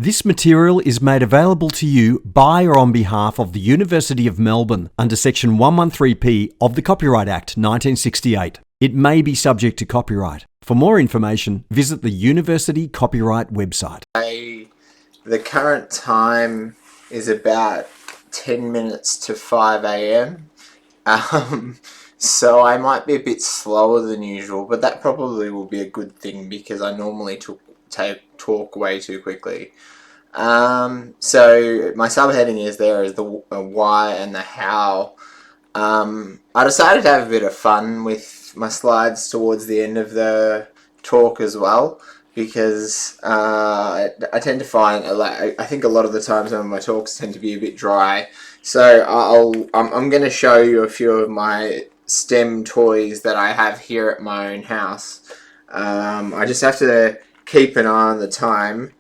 This material is made available to you by or on behalf of the University of Melbourne under Section 113P of the Copyright Act 1968. It may be subject to copyright. For more information, visit the University Copyright website. The current time is about 10 minutes to 5 a.m. So I might be a bit slower than usual, but that probably will be a good thing because I normally talk way too quickly. So my subheading is the why and the how. I decided to have a bit of fun with my slides towards the end of the talk as well, because I tend to find, I think a lot of the times when my talks tend to be a bit dry. So I'm going to show you a few of my STEM toys that I have here at my own house. I just have to keep an eye on the time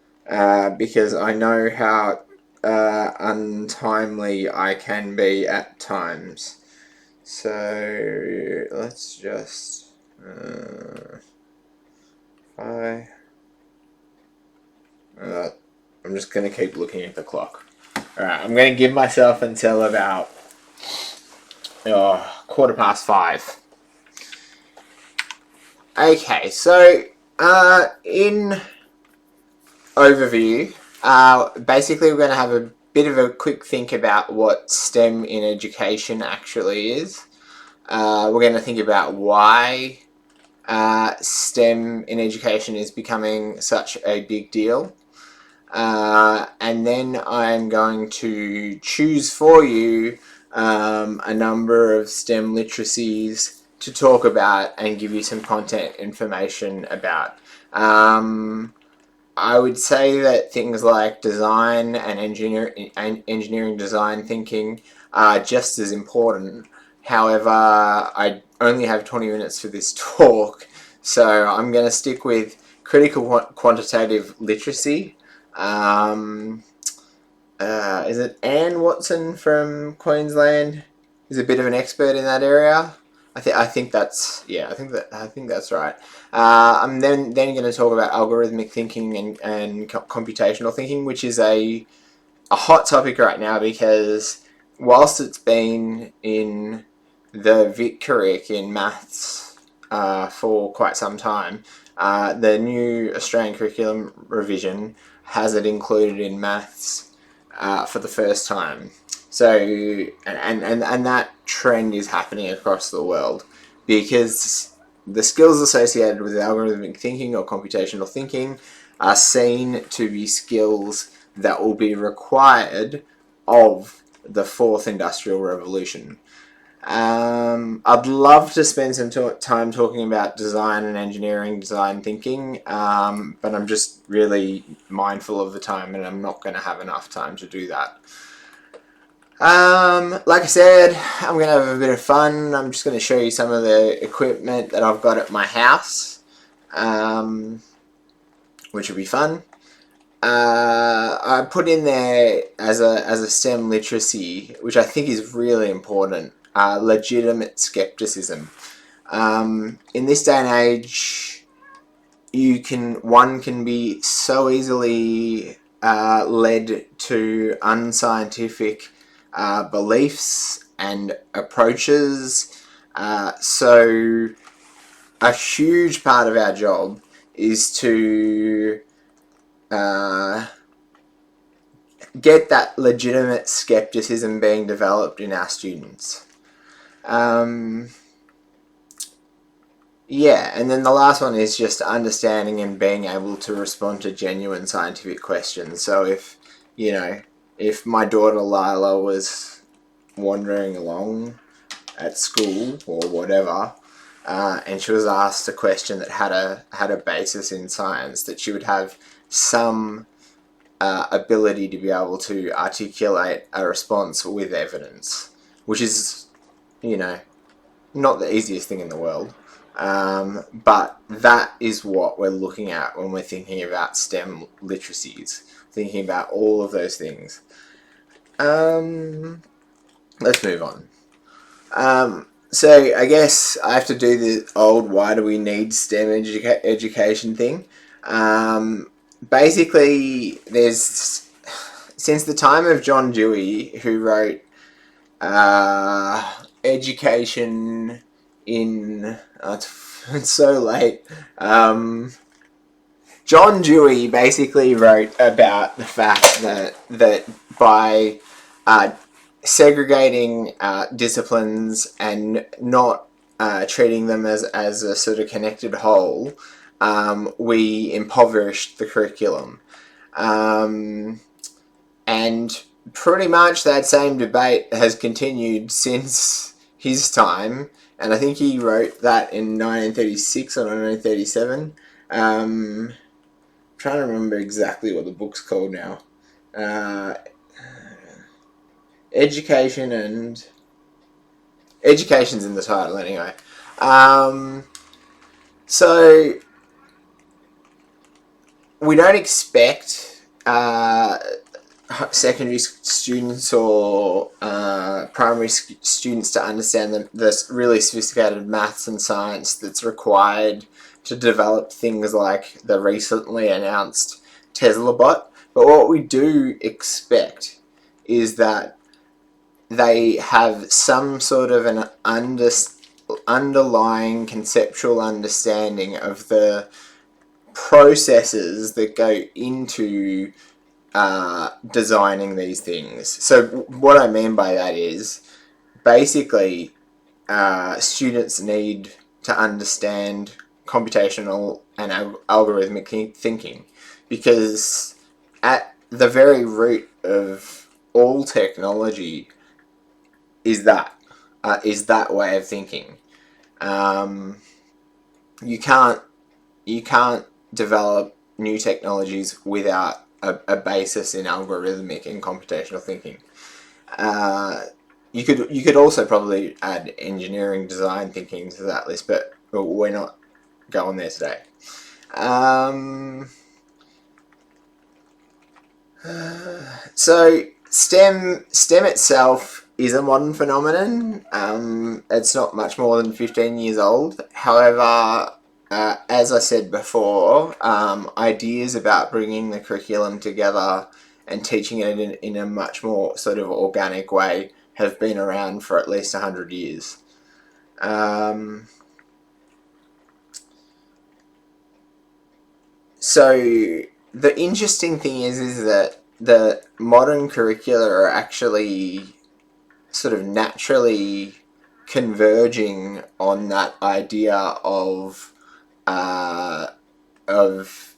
because I know how untimely I can be at times. So let's just I'm just going to keep looking at the clock. Alright, I'm going to give myself until about 5:15. Okay, so in overview, basically we're going to have a bit of a quick think about what STEM in education actually is. We're going to think about why STEM in education is becoming such a big deal. And then I'm going to choose for you a number of STEM literacies to talk about and give you some content information about. I would say that things like design and engineering design thinking are just as important. However, I only have 20 minutes for this talk, so I'm going to stick with critical quantitative literacy. Is it Anne Watson from Queensland? Is a bit of an expert in that area. I think that's right. I'm then going to talk about algorithmic thinking and computational thinking, which is a hot topic right now because whilst it's been in the Vic curric in maths for quite some time, the new Australian curriculum revision has it included in maths for the first time. So, and that trend is happening across the world because the skills associated with algorithmic thinking or computational thinking are seen to be skills that will be required of the fourth industrial revolution. I'd love to spend some time talking about design and engineering design thinking, but I'm just really mindful of the time and I'm not going to have enough time to do that. Like I said, I'm going to have a bit of fun. I'm just going to show you some of the equipment that I've got at my house, which will be fun. I put in there as a STEM literacy, which I think is really important, legitimate skepticism. In this day and age, one can be so easily led to unscientific beliefs and approaches. So a huge part of our job is to get that legitimate skepticism being developed in our students. Yeah, and then the last one is just understanding and being able to respond to genuine scientific questions. So if my daughter Lila was wandering along at school or whatever, and she was asked a question that had a basis in science, that she would have some ability to be able to articulate a response with evidence, which is, not the easiest thing in the world. But that is what we're looking at when we're thinking about STEM literacies, thinking about all of those things. Let's move on. So I guess I have to do the old why do we need STEM education thing. basically, there's since the time of John Dewey, who wrote Education in... it's so late. John Dewey basically wrote about the fact that by segregating disciplines and not treating them as a sort of connected whole, we impoverished the curriculum. And pretty much that same debate has continued since his time, and I think he wrote that in 1936 or 1937. Trying to remember exactly what the book's called now. Education's in the title anyway. So we don't expect secondary students or primary students to understand the really sophisticated maths and science that's required to develop things like the recently announced Tesla bot. But what we do expect is that they have some sort of an underlying conceptual understanding of the processes that go into designing these things. So what I mean by that is basically students need to understand computational and algorithmic thinking, because at the very root of all technology is that way of thinking. You can't develop new technologies without a basis in algorithmic and computational thinking. You could also probably add engineering design thinking to that list, but we're not going there today. So STEM itself is a modern phenomenon. It's not much more than 15 years old. However, as I said before, ideas about bringing the curriculum together and teaching it in a much more sort of organic way have been around for at least 100 years. So the interesting thing is that the modern curricula are actually sort of naturally converging on that idea of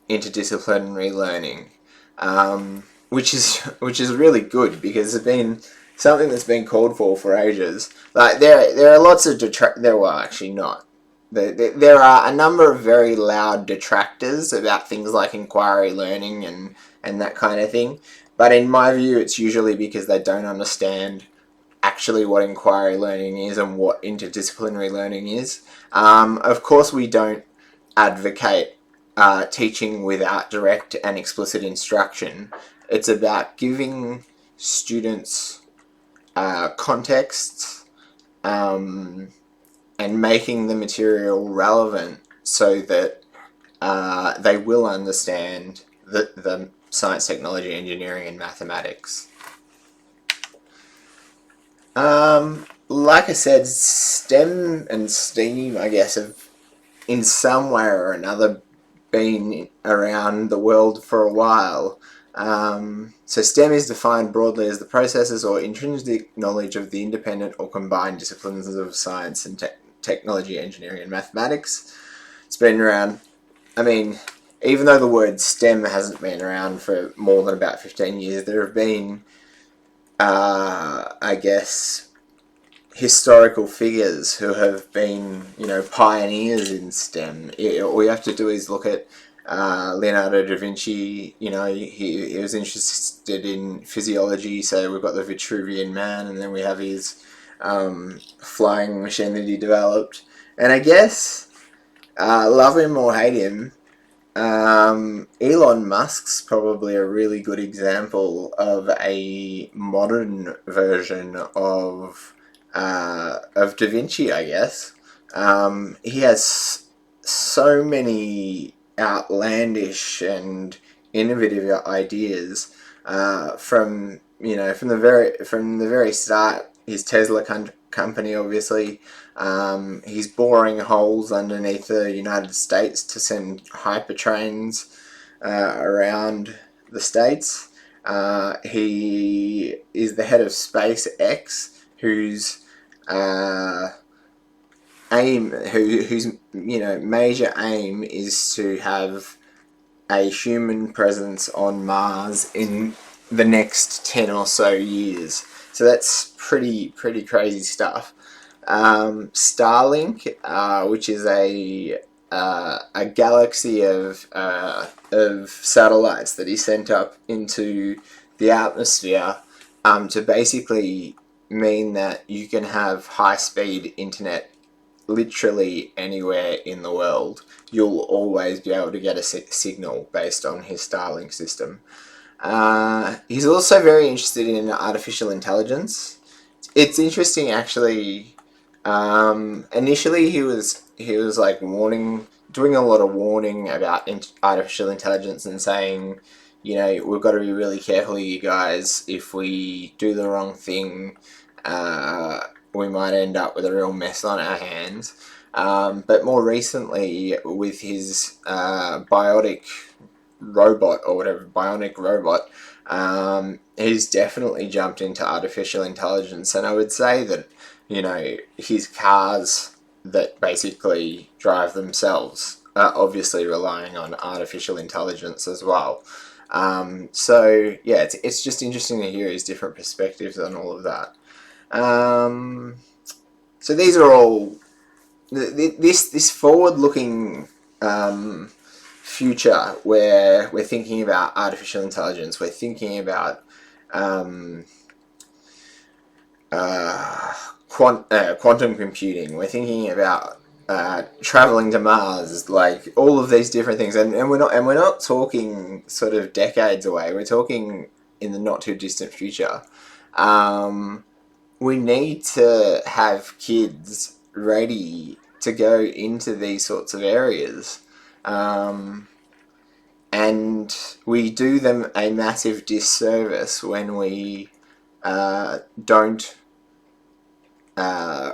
interdisciplinary learning, which is really good, because it's been something that's been called for ages. Like there are lots of well, actually not. There are a number of very loud detractors about things like inquiry learning and that kind of thing. But in my view, it's usually because they don't understand actually what inquiry learning is and what interdisciplinary learning is. Of course, we don't advocate teaching without direct and explicit instruction. It's about giving students contexts and making the material relevant so that they will understand the science, technology, engineering, and mathematics. Like I said, STEM and STEAM, I guess, have in some way or another been around the world for a while. So STEM is defined broadly as the processes or intrinsic knowledge of the independent or combined disciplines of science and technology, engineering, and mathematics. It's been around, I mean, even though the word STEM hasn't been around for more than about 15 years, there have been, I guess, historical figures who have been, pioneers in STEM. All you have to do is look at Leonardo Da Vinci. He was interested in physiology, so we've got the Vitruvian Man, and then we have his flying machine that he developed. And I guess, love him or hate him, Elon Musk's probably a really good example of a modern version of Da Vinci, I guess. He has so many outlandish and innovative ideas from the very start. His Tesla company, obviously, he's boring holes underneath the United States to send hypertrains around the states. He is the head of SpaceX, whose whose major aim is to have a human presence on Mars in the next 10 or so years. So that's pretty crazy stuff. Starlink, which is a galaxy of satellites that he sent up into the atmosphere to basically mean that you can have high-speed internet literally anywhere in the world. You'll always be able to get a signal based on his Starlink system. He's also very interested in artificial intelligence. It's interesting, actually. Initially, he was like doing a lot of warning about artificial intelligence and saying, we've got to be really careful, you guys. If we do the wrong thing, we might end up with a real mess on our hands. But more recently, with his bionic robot, he's definitely jumped into artificial intelligence. And I would say that, his cars that basically drive themselves are obviously relying on artificial intelligence as well. So yeah, it's just interesting to hear his different perspectives on all of that. So these are all this forward-looking future where we're thinking about artificial intelligence. We're thinking about quantum computing. We're thinking about traveling to Mars, like all of these different things, and we're not talking sort of decades away. We're talking in the not too distant future. We need to have kids ready to go into these sorts of areas, and we do them a massive disservice when we don't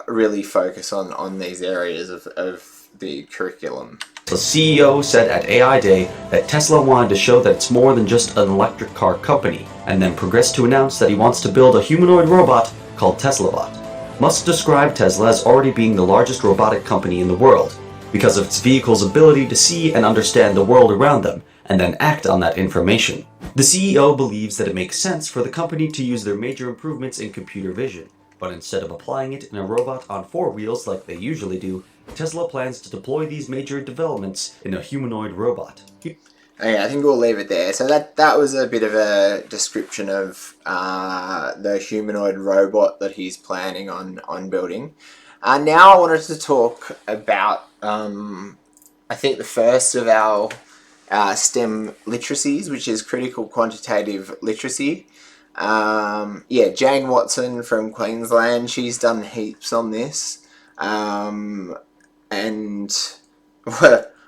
really focus on these areas of the curriculum. The CEO said at AI Day that Tesla wanted to show that it's more than just an electric car company, and then progressed to announce that he wants to build a humanoid robot called TeslaBot. Musk described Tesla as already being the largest robotic company in the world, because of its vehicle's ability to see and understand the world around them, and then act on that information. The CEO believes that it makes sense for the company to use their major improvements in computer vision, but instead of applying it in a robot on 4 wheels like they usually do, Tesla plans to deploy these major developments in a humanoid robot. Okay, I think we'll leave it there. So that was a bit of a description of the humanoid robot that he's planning on building. Now I wanted to talk about, I think, the first of our STEM literacies, which is critical quantitative literacy. Jane Watson from Queensland, she's done heaps on this. And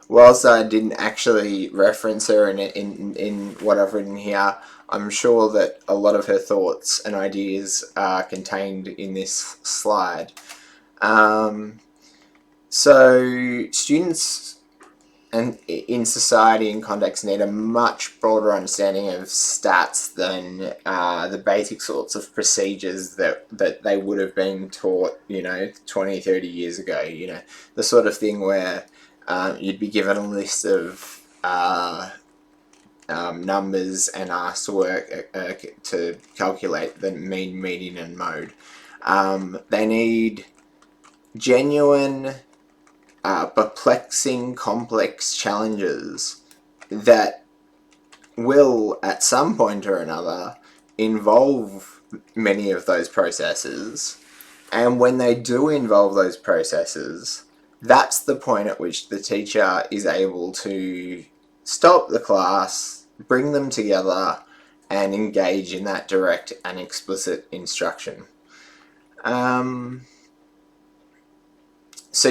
whilst I didn't actually reference her in what I've written here, I'm sure that a lot of her thoughts and ideas are contained in this slide. So students and in society and context need a much broader understanding of stats than the basic sorts of procedures that they would have been taught, 20, 30 years ago. The sort of thing where you'd be given a list of numbers and asked to work to calculate the mean, median, and mode. They need genuine, perplexing, complex challenges that will, at some point or another, involve many of those processes. And when they do involve those processes, that's the point at which the teacher is able to stop the class, bring them together, and engage in that direct and explicit instruction. So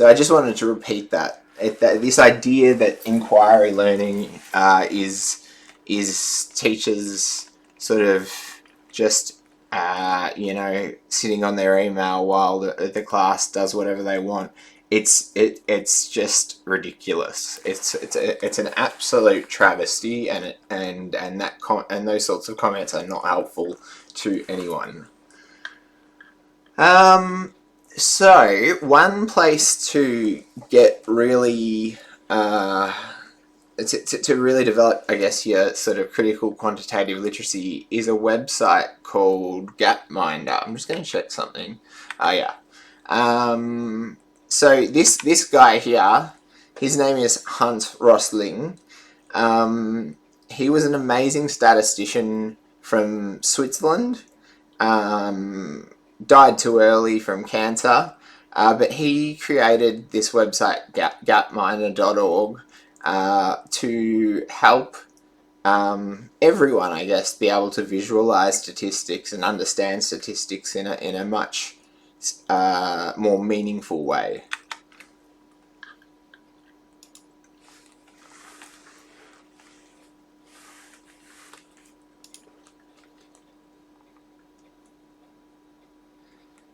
I just wanted to repeat that this idea that inquiry learning is teachers sort of just sitting on their email while the class does whatever they want. It's just ridiculous. It's an absolute travesty, and those sorts of comments are not helpful to anyone. So one place to get really to really develop, I guess, your sort of critical quantitative literacy is a website called Gapminder. I'm just going to check something. So this guy here, his name is Hans Rosling. He was an amazing statistician from Switzerland. Died too early from cancer, but he created this website, gapminder.org, to help everyone, I guess, be able to visualize statistics and understand statistics in a much more meaningful way.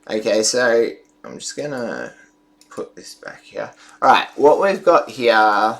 Okay, so I'm just gonna put this back here. Alright, what we've got here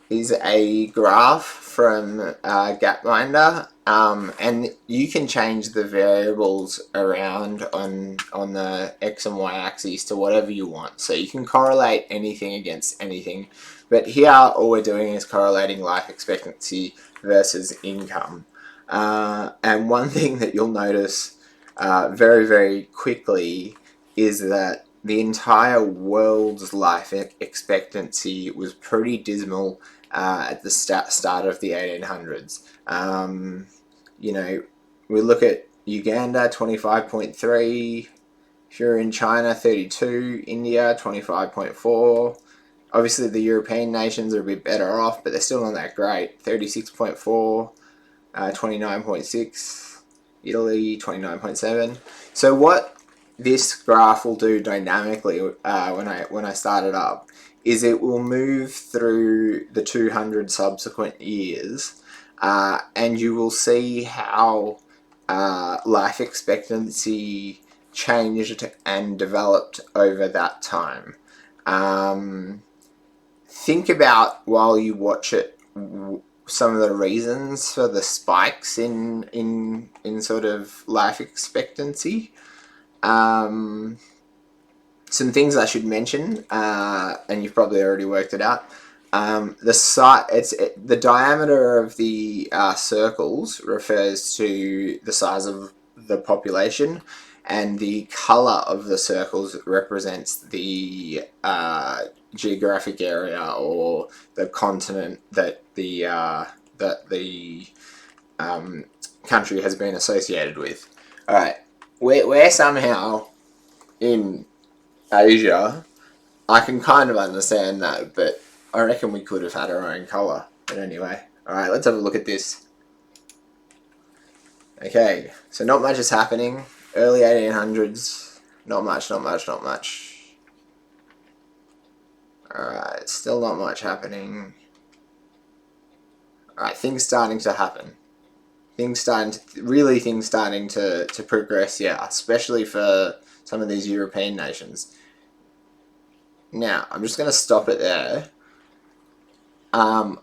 is a graph from Gapminder, and you can change the variables around on the X and Y axes to whatever you want. So you can correlate anything against anything, but here all we're doing is correlating life expectancy versus income. And one thing that you'll notice very, very quickly is that the entire world's life expectancy was pretty dismal at the start of the 1800s. We look at Uganda, 25.3. If you're in China, 32. India, 25.4. Obviously, the European nations are a bit better off, but they're still not that great. 36.4, 29.6. Italy, 29.7. So what this graph will do dynamically when I start it up is it will move through the 200 subsequent years, and you will see how life expectancy changed and developed over that time. Think about, while you watch it, some of the reasons for the spikes in sort of life expectancy. Some things I should mention, and you've probably already worked it out. The diameter of the circles refers to the size of the population, and the color of the circles represents the geographic area or the continent that the country has been associated with. All right, we're somehow in Asia. I can kind of understand that, but I reckon we could have had our own colour. But anyway, alright, let's have a look at this. Okay, so not much is happening. Early 1800s, not much. Alright, still not much happening. Alright, things starting to happen. Things starting to progress, yeah, especially for some of these European nations. Now, I'm just going to stop it there. I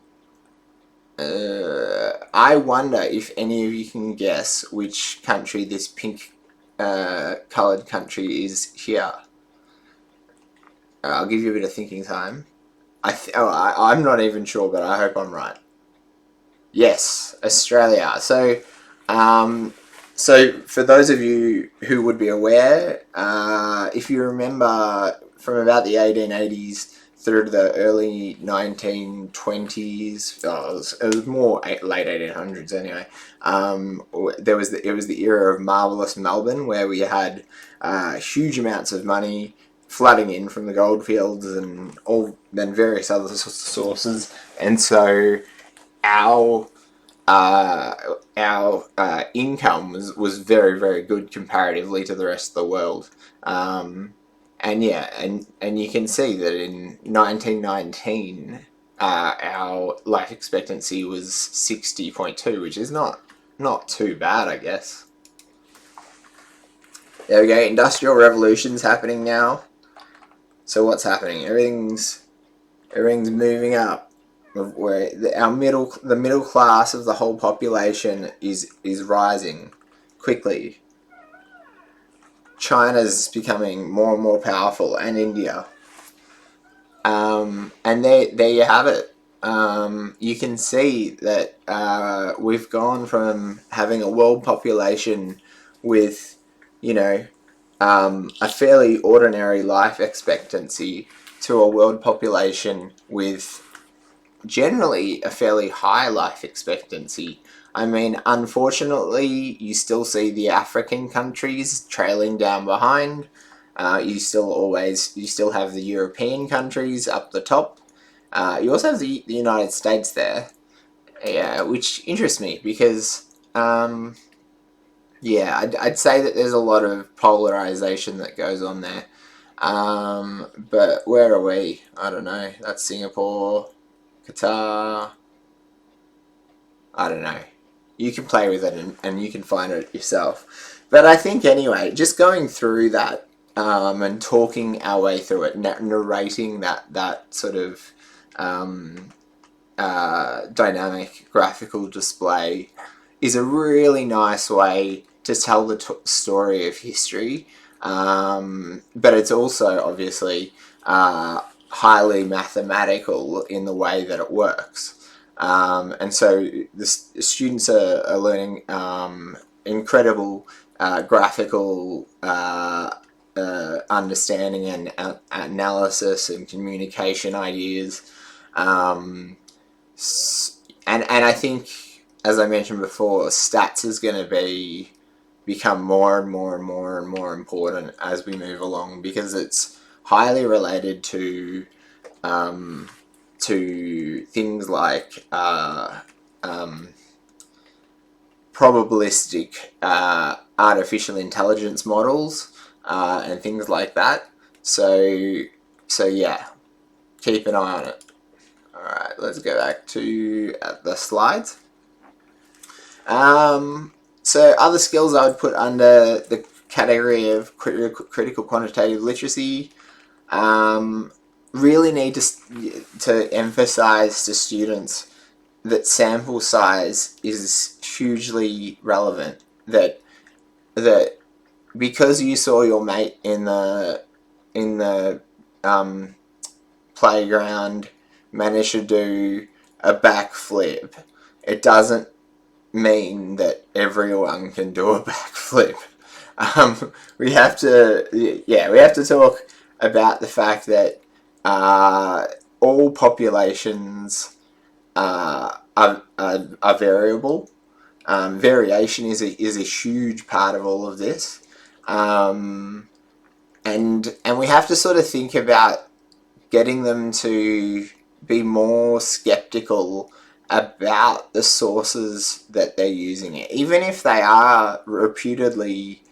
wonder if any of you can guess which country this pink coloured country is here. I'll give you a bit of thinking time. I'm not even sure, but I hope I'm right. Yes, Australia. So for those of you who would be aware, if you remember from about the 1880s through to the early 1920s, it was more late 1800s anyway. It was the era of marvelous Melbourne, where we had huge amounts of money flooding in from the goldfields and various other sources, and so our income was very, very good comparatively to the rest of the world. and you can see that in 1919, our life expectancy was 60.2, which is not too bad, I guess. There we go. Industrial revolution's happening now. So what's happening? Everything's moving up. Where the middle class of the whole population is rising quickly. China's becoming more and more powerful, and India. And there you have it. You can see that we've gone from having a world population with, a fairly ordinary life expectancy to a world population with generally a fairly high life expectancy. I mean, unfortunately, you still see the African countries trailing down behind. You still have the European countries up the top. You also have the United States there, which interests me because, I'd say that there's a lot of polarization that goes on there. But where are we? I don't know. That's Singapore, Qatar. I don't know. You can play with it and you can find it yourself. But I think anyway, just going through that and talking our way through it, narrating that sort of dynamic graphical display is a really nice way to tell the story of history. But it's also obviously highly mathematical in the way that it works. And so the students are learning incredible graphical understanding and analysis and communication ideas. And I think, as I mentioned before, stats is going to become more and more and more and more important as we move along, because it's highly related to things like probabilistic artificial intelligence models and things like that. So yeah, keep an eye on it. Alright, let's go back to the slides. So other skills I would put under the category of critical quantitative literacy. Really need to emphasize to students that sample size is hugely relevant. That because you saw your mate in the playground manage to do a backflip, it doesn't mean that everyone can do a backflip. We have to talk about the fact that all populations are variable. Variation is a huge part of all of this, and we have to sort of think about getting them to be more skeptical about the sources that they're using it, even if they are reputedly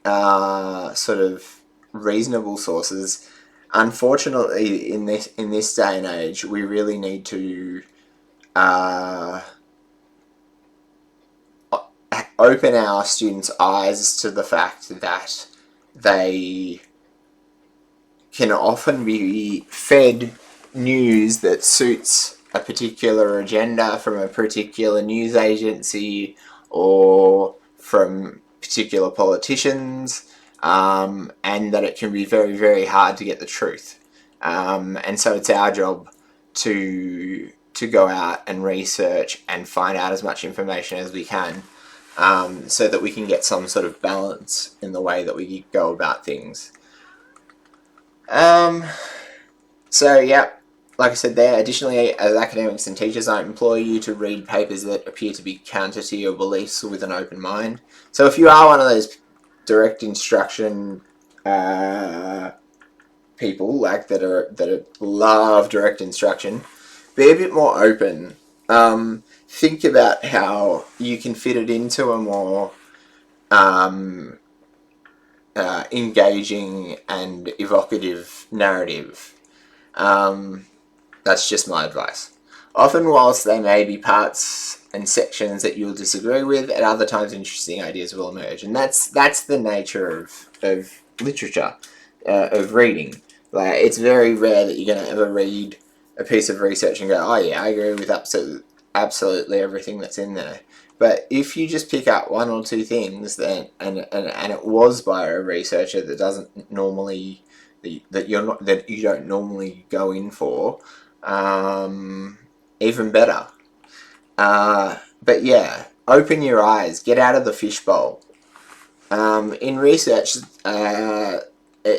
sort of reasonable sources. Unfortunately, in this day and age, we really need to open our students' eyes to the fact that they can often be fed news that suits a particular agenda from a particular news agency or from particular politicians, and that it can be very, very hard to get the truth. And so it's our job to go out and research and find out as much information as we can, so that we can get some sort of balance in the way that we go about things. So yeah, like I said there, additionally, as academics and teachers, I implore you to read papers that appear to be counter to your beliefs with an open mind. So if you are one of those direct instruction people, like that love direct instruction, be a bit more open. Think about how you can fit it into a more engaging and evocative narrative. That's just my advice. Often, whilst there may be parts and sections that you'll disagree with, at other times interesting ideas will emerge, and that's the nature of literature, of reading. Like, it's very rare that you're going to ever read a piece of research and go, oh yeah, I agree with absolutely everything that's in there. But if you just pick up one or two things, then and it was by a researcher that doesn't normally that you don't normally go in for, even better. But yeah, open your eyes, get out of the fishbowl. In research,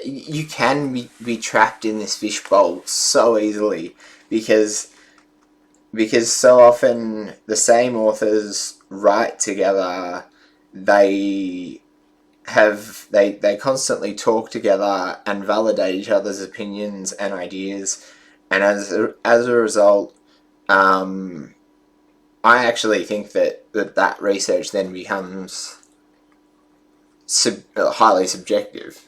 you can be trapped in this fishbowl so easily because so often the same authors write together. They constantly talk together and validate each other's opinions and ideas, and as a result, I actually think that research then becomes highly subjective.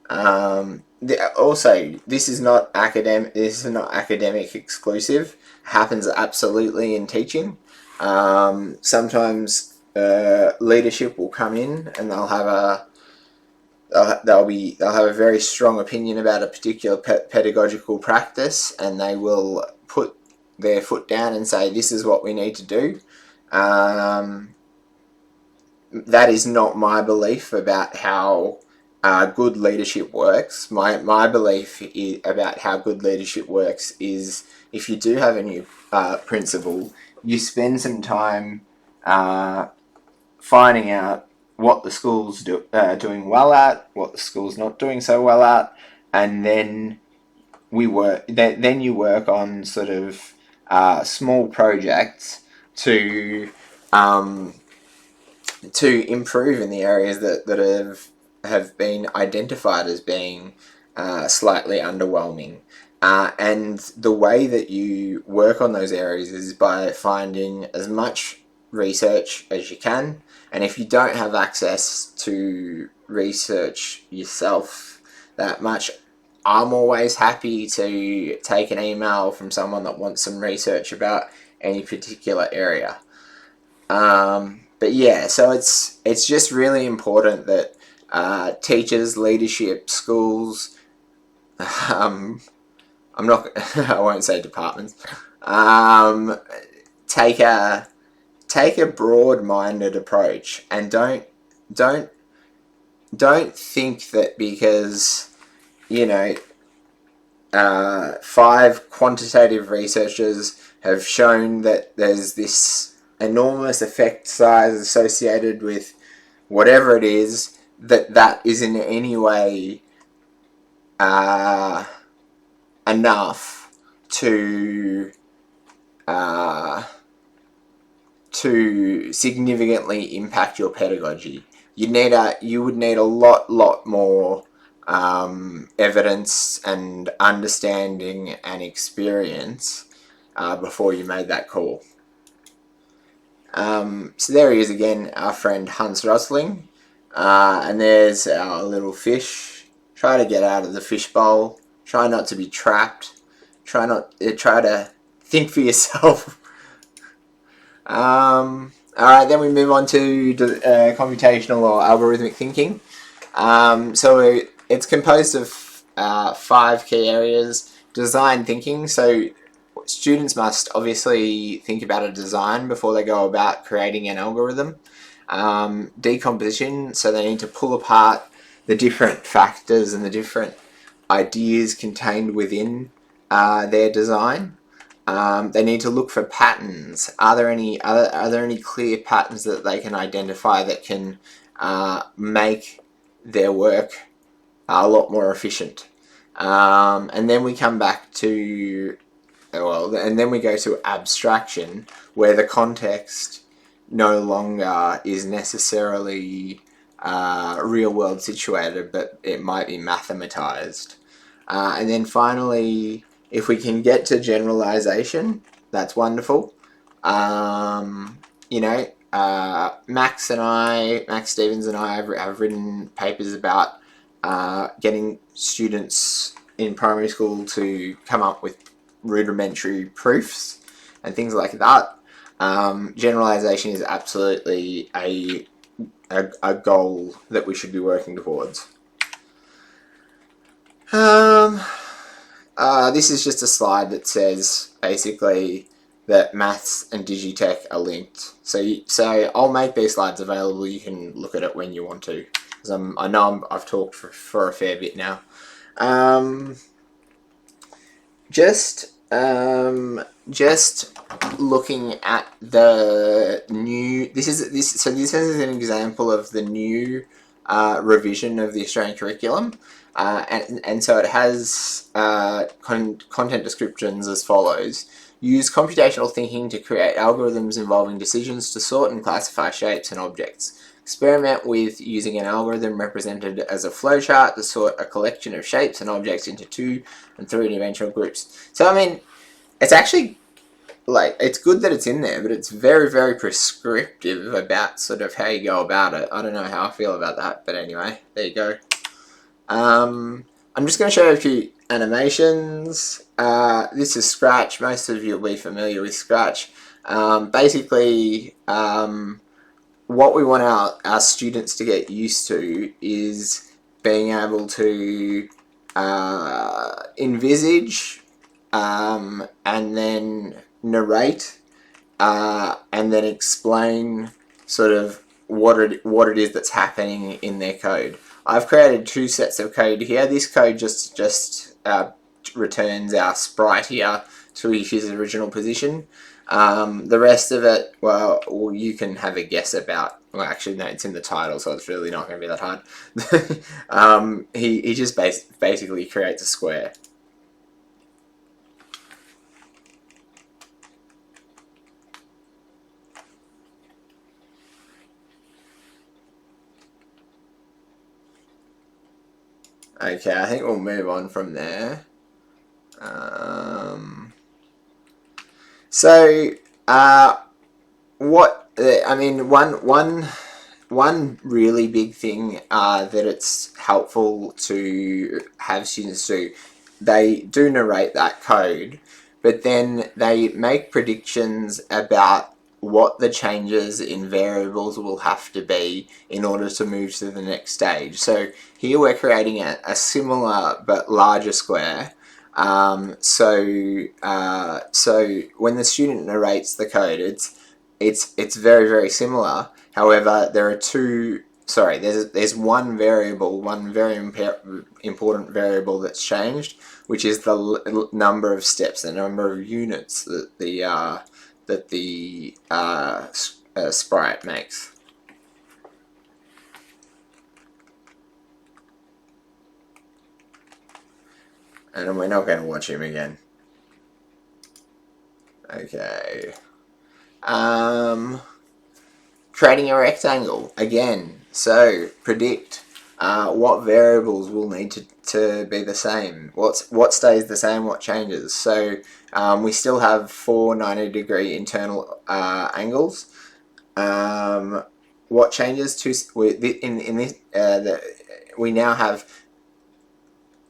Also, this is not academic exclusive. It happens absolutely in teaching. Sometimes leadership will come in and they'll have a very strong opinion about a particular pedagogical practice, and they will put their foot down and say, this is what we need to do. That is not my belief about how good leadership works. My belief about how good leadership works is, if you do have a new principle, you spend some time finding out what the school's doing well at, what the school's not doing so well at, and then Then you work on sort of small projects to improve in the areas that have been identified as being slightly underwhelming. And the way that you work on those areas is by finding as much research as you can. And if you don't have access to research yourself that much, I'm always happy to take an email from someone that wants some research about any particular area. But yeah, so it's just really important that teachers, leadership, schools, I won't say departments, take a broad-minded approach, and don't think that because 5 quantitative researchers have shown that there's this enormous effect size associated with whatever it is, that is in any way enough to significantly impact your pedagogy. You would need a lot more evidence and understanding and experience before you made that call. So there he is again, our friend Hans Rosling, and there's our little fish. Try to get out of the fishbowl. Try not to be trapped. Try to think for yourself. Alright, then we move on to computational or algorithmic thinking. So it's composed of 5 key areas. Design thinking, so students must obviously think about a design before they go about creating an algorithm. Decomposition, so they need to pull apart the different factors and the different ideas contained within their design. They need to look for patterns. Are there any clear patterns that they can identify that can make their work a lot more efficient? And then we come back to, and then we go to abstraction, where the context no longer is necessarily real world situated, but it might be mathematized. And then finally, if we can get to generalization, that's wonderful. Max Stevens and I have written papers about getting students in primary school to come up with rudimentary proofs and things like that. Generalization is absolutely a goal that we should be working towards. This is just a slide that says basically that maths and digitech are linked. So I'll make these slides available. You can look at it when you want to, because I know I've talked for a fair bit now. Just looking at the new. This is an example of the new revision of the Australian curriculum. And so it has content descriptions as follows. Use computational thinking to create algorithms involving decisions to sort and classify shapes and objects. Experiment with using an algorithm represented as a flowchart to sort a collection of shapes and objects into 2- and 3-dimensional groups. So, I mean, it's actually, like, it's good that it's in there, but it's very, very prescriptive about sort of how you go about it. I don't know how I feel about that, but anyway, there you go. I'm just going to show you a few animations. This is Scratch. Most of you will be familiar with Scratch. Basically, what we want our students to get used to is being able to envisage and then narrate and then explain sort of what it is that's happening in their code. I've created 2 sets of code here. This code just returns our sprite here to his original position. The rest of it, well, you can have a guess about. Well, actually, no, it's in the title, so it's really not going to be that hard. He just basically creates a square. Okay, I think we'll move on from there. One really big thing that it's helpful to have students do, they do narrate that code, but then they make predictions about what the changes in variables will have to be in order to move to the next stage. So here we're creating a similar but larger square. So when the student narrates the code, it's very, very similar. However, there's one variable, one very important variable that's changed, which is the number of steps, the number of units that the sprite makes. And we're not going to watch him again. Okay. Creating a rectangle again. So predict what variables will need to be the same. What stays the same? What changes? So we still have 4 90-degree internal angles. What changes? We now have.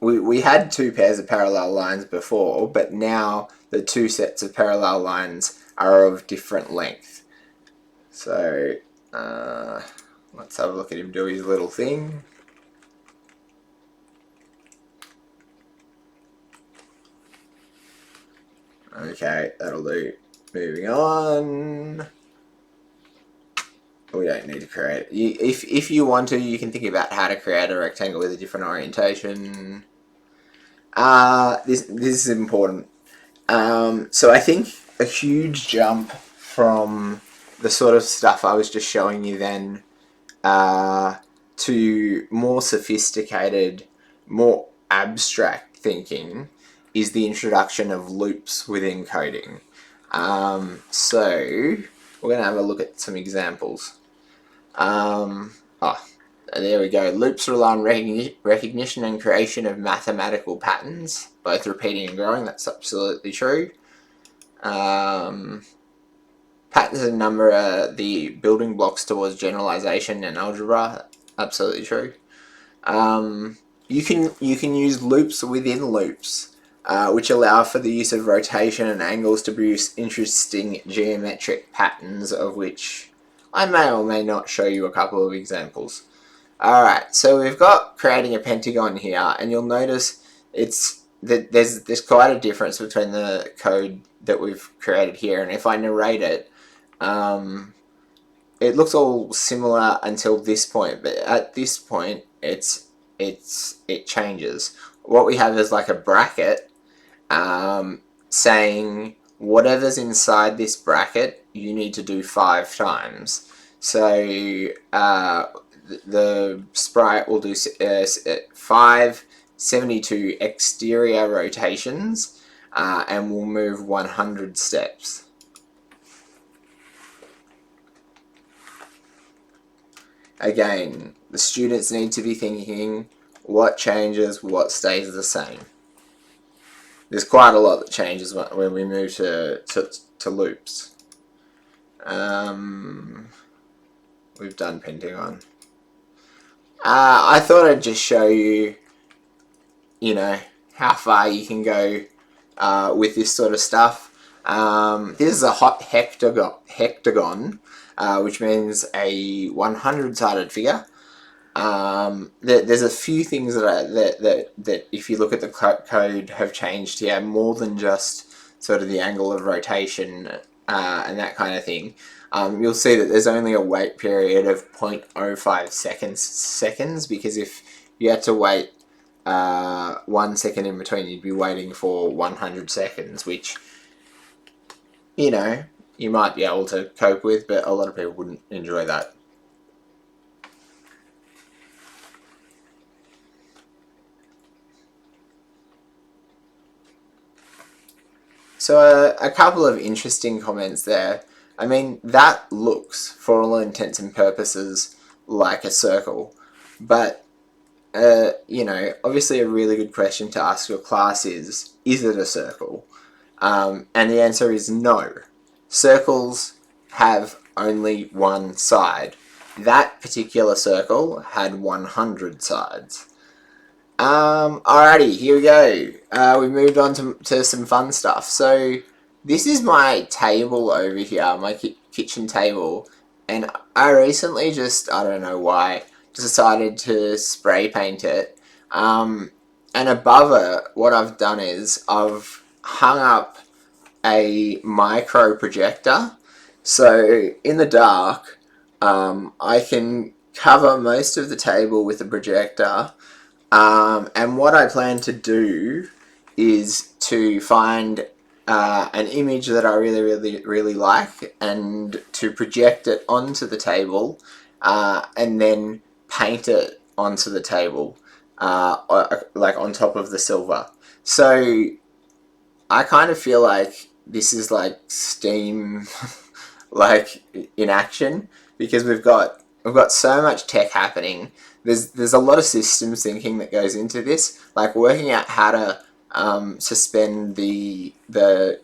We had 2 pairs of parallel lines before, but now the 2 sets of parallel lines are of different length. So let's have a look at him do his little thing. Okay, that'll do. Moving on. We don't need to create it. If you want to, you can think about how to create a rectangle with a different orientation. This is important. So I think a huge jump from the sort of stuff I was just showing you then to more sgoing more abstract thinking is the introduction of loops within coding. So we're going to have a look at some examples. There we go. Loops rely on recognition and creation of mathematical patterns, both repeating and growing. That's absolutely true. Patterns and number are the building blocks towards generalization and algebra. Absolutely true. You can use loops within loops, which allow for the use of rotation and angles to produce interesting geometric patterns, of which I may or may not show you a couple of examples. Alright, so we've got creating a pentagon here, and you'll notice there's quite a difference between the code that we've created here, and if I narrate it, it looks all similar until this point, but at this point it changes. What we have is like a bracket saying whatever's inside this bracket you need to do 5 times. So the sprite will do 5 72 exterior rotations and will move 100 steps. Again, the students need to be thinking what changes, what stays the same. There's quite a lot that changes when we move to loops. We've done pentagon. I thought I'd just show you, how far you can go with this sort of stuff. This is a hot hectagon, which means a 100-sided figure. There's a few things that if you look at the code have changed here, more than just sort of the angle of rotation and that kind of thing. You'll see that there's only a wait period of 0.05 seconds, because if you had to wait 1 second in between, you'd be waiting for 100 seconds, which, you might be able to cope with, but a lot of people wouldn't enjoy that. So a couple of interesting comments there. I mean, that looks, for all intents and purposes, like a circle, but obviously a really good question to ask your class is it a circle? And the answer is no. Circles have only one side. That particular circle had 100 sides. Alrighty, here we go. We've moved on to some fun stuff. So this is my table over here, my kitchen table, and I recently I don't know why, decided to spray paint it. And above it, what I've done is I've hung up a micro projector, so in the dark I can cover most of the table with a projector, and what I plan to do is to find an image that I really like, and to project it onto the table and then paint it onto the table, like on top of the silver. So I kind of feel like this is like Steam like in action, because we've got so much tech happening. There's a lot of systems thinking that goes into this, like working out how to suspend the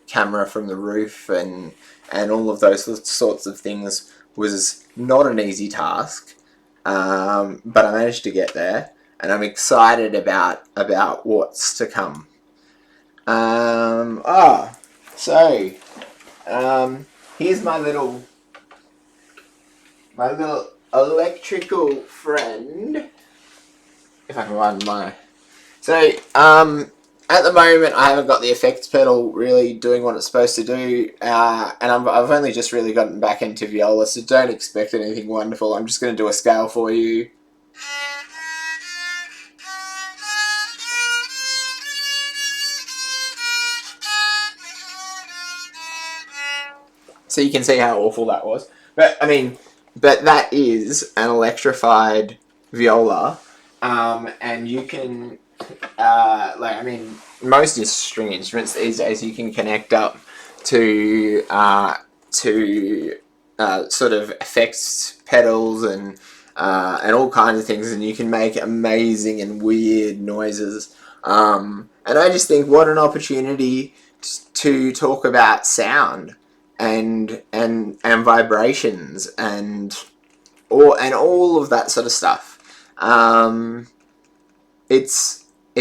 camera from the roof and all of those sorts of things was not an easy task, but I managed to get there, and I'm excited about what's to come. Here's my little electrical friend. If I can find my... So, at the moment, I haven't got the effects pedal really doing what it's supposed to do, and I've only just really gotten back into viola, so don't expect anything wonderful. I'm just going to do a scale for you. So you can see how awful that was. But that is an electrified viola, and you can, most string instruments these days you can connect up to sort of effects pedals and all kinds of things, and you can make amazing and weird noises. And I just think what an opportunity to talk about sound and vibrations and all of that sort of stuff. It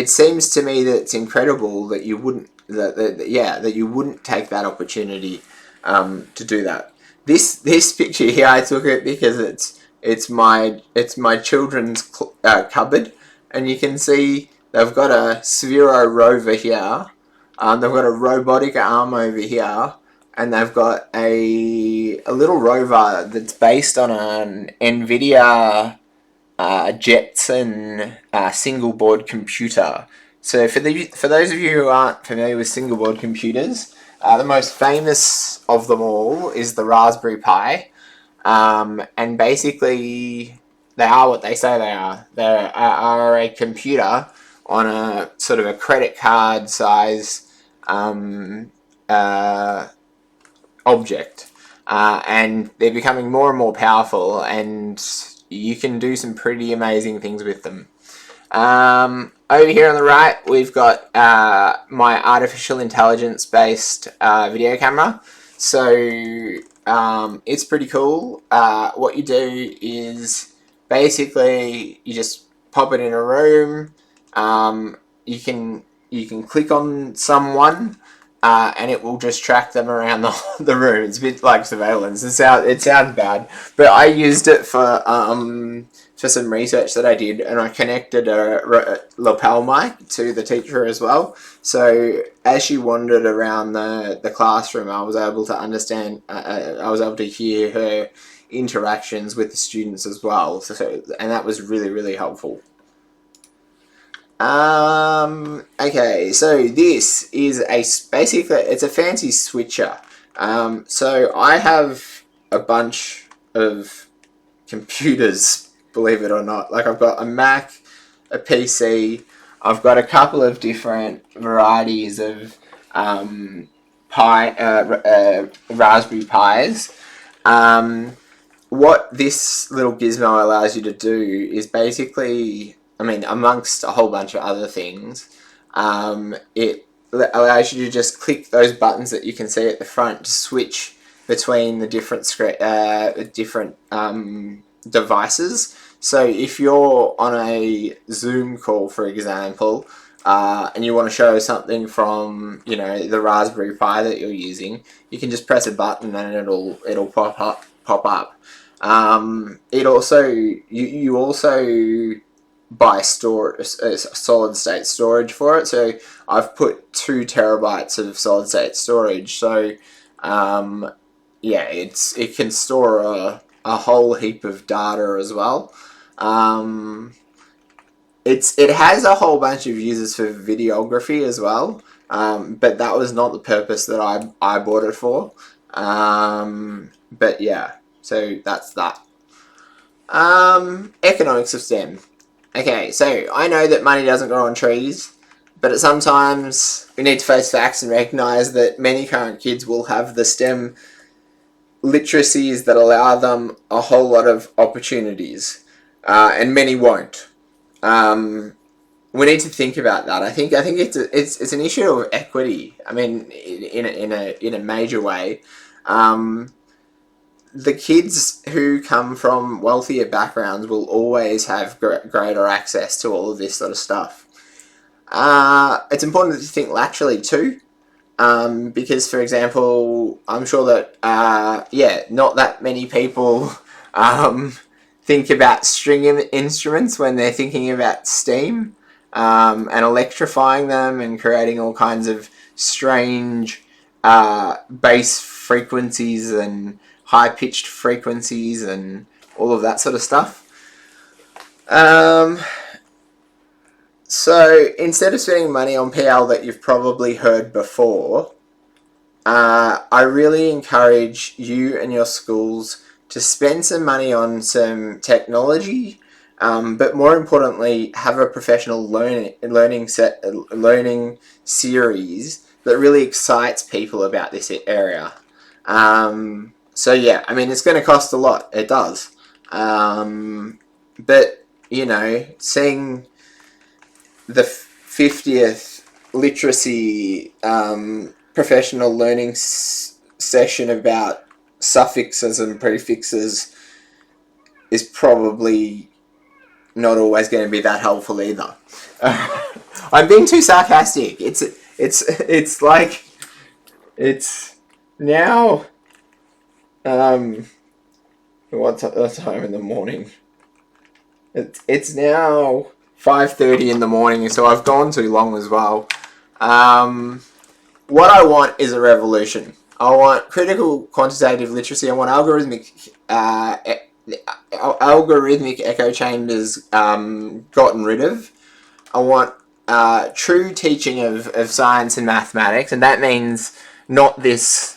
seems to me that it's incredible that you wouldn't that you wouldn't take that opportunity to do that. This picture here, I took it because it's my children's cupboard, and you can see they've got a Sphero rover here. They've got a robotic arm over here, and they've got a little rover that's based on an NVIDIA Jetson single board computer. So for those of you who aren't familiar with single board computers, the most famous of them all is the Raspberry Pi, and basically they are what they say they are. They are a computer on a sort of a credit card size object, and they're becoming more and more powerful, and you can do some pretty amazing things with them. Over here on the right, we've got my artificial intelligence based video camera. So it's pretty cool. What you do is basically you just pop it in a room. You can click on someone, and it will just track them around the room. It's a bit like surveillance. It sounds bad, but I used it for some research that I did, and I connected a lapel mic to the teacher as well. So as she wandered around the classroom, I was able to understand. I was able to hear her interactions with the students as well. And that was really, really helpful. Okay, so this is basically it's a fancy switcher. So I have a bunch of computers, believe it or not. Like I've got a Mac, a PC, I've got a couple of different varieties of Raspberry Pis. What this little gizmo allows you to do is basically, I mean, amongst a whole bunch of other things, it allows you to just click those buttons that you can see at the front to switch between the different devices. So if you're on a Zoom call, for example, and you want to show something from, the Raspberry Pi that you're using, you can just press a button and it'll pop up. It also you also buy solid state storage for it. So I've put 2 terabytes of solid state storage. So it can store a whole heap of data as well. It has a whole bunch of uses for videography as well, but that was not the purpose that I bought it for. But yeah, so that's that. Economics of STEM. Okay, so I know that money doesn't grow on trees, but sometimes we need to face facts and recognise that many current kids will have the STEM literacies that allow them a whole lot of opportunities, and many won't. We need to think about that. I think it's an issue of equity. I mean, in a major way. The kids who come from wealthier backgrounds will always have greater access to all of this sort of stuff. It's important to think laterally too, because, for example, I'm sure that not that many people think about string instruments when they're thinking about steam, and electrifying them and creating all kinds of strange bass frequencies and high-pitched frequencies and all of that sort of stuff. So instead of spending money on PL that you've probably heard before, I really encourage you and your schools to spend some money on some technology, but more importantly, have a professional learning series that really excites people about this area. So yeah, I mean, it's going to cost a lot. It does. But, seeing the 50th literacy professional learning session about suffixes and prefixes is probably not always going to be that helpful either. I'm being too sarcastic. It's like it's now what time in the morning? It's now 5:30 in the morning, so I've gone too long as well. What I want is a revolution. I want critical quantitative literacy. I want algorithmic echo chambers gotten rid of. I want true teaching of science and mathematics, and that means not this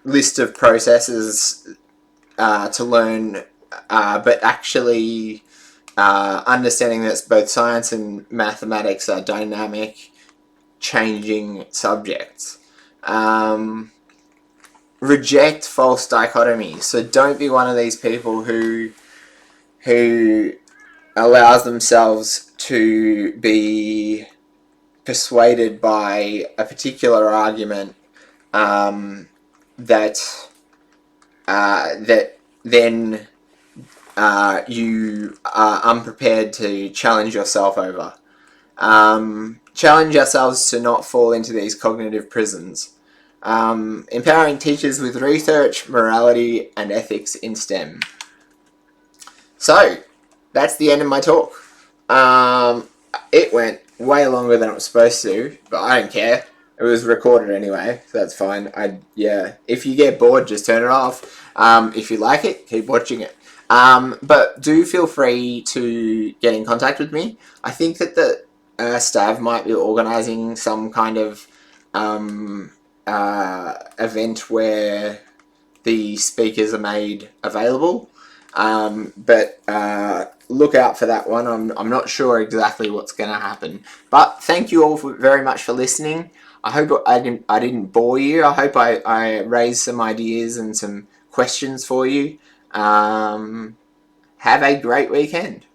list of processes to learn, but actually understanding that both science and mathematics are dynamic, changing subjects. Reject false dichotomies. So don't be one of these people who allows themselves to be persuaded by a particular argument that then you are unprepared to challenge yourself over. Challenge ourselves to not fall into these cognitive prisons. Empowering teachers with research, morality, and ethics in STEM. So, that's the end of my talk. It went way longer than it was supposed to, but I don't care. It was recorded anyway, so that's fine. If you get bored, just turn it off. If you like it, keep watching it. But do feel free to get in contact with me. I think that the Stav might be organising some kind of event where the speakers are made available. But look out for that one. I'm not sure exactly what's going to happen. But thank you all very much for listening. I hope I didn't bore you. I hope I raised some ideas and some questions for you. Have a great weekend.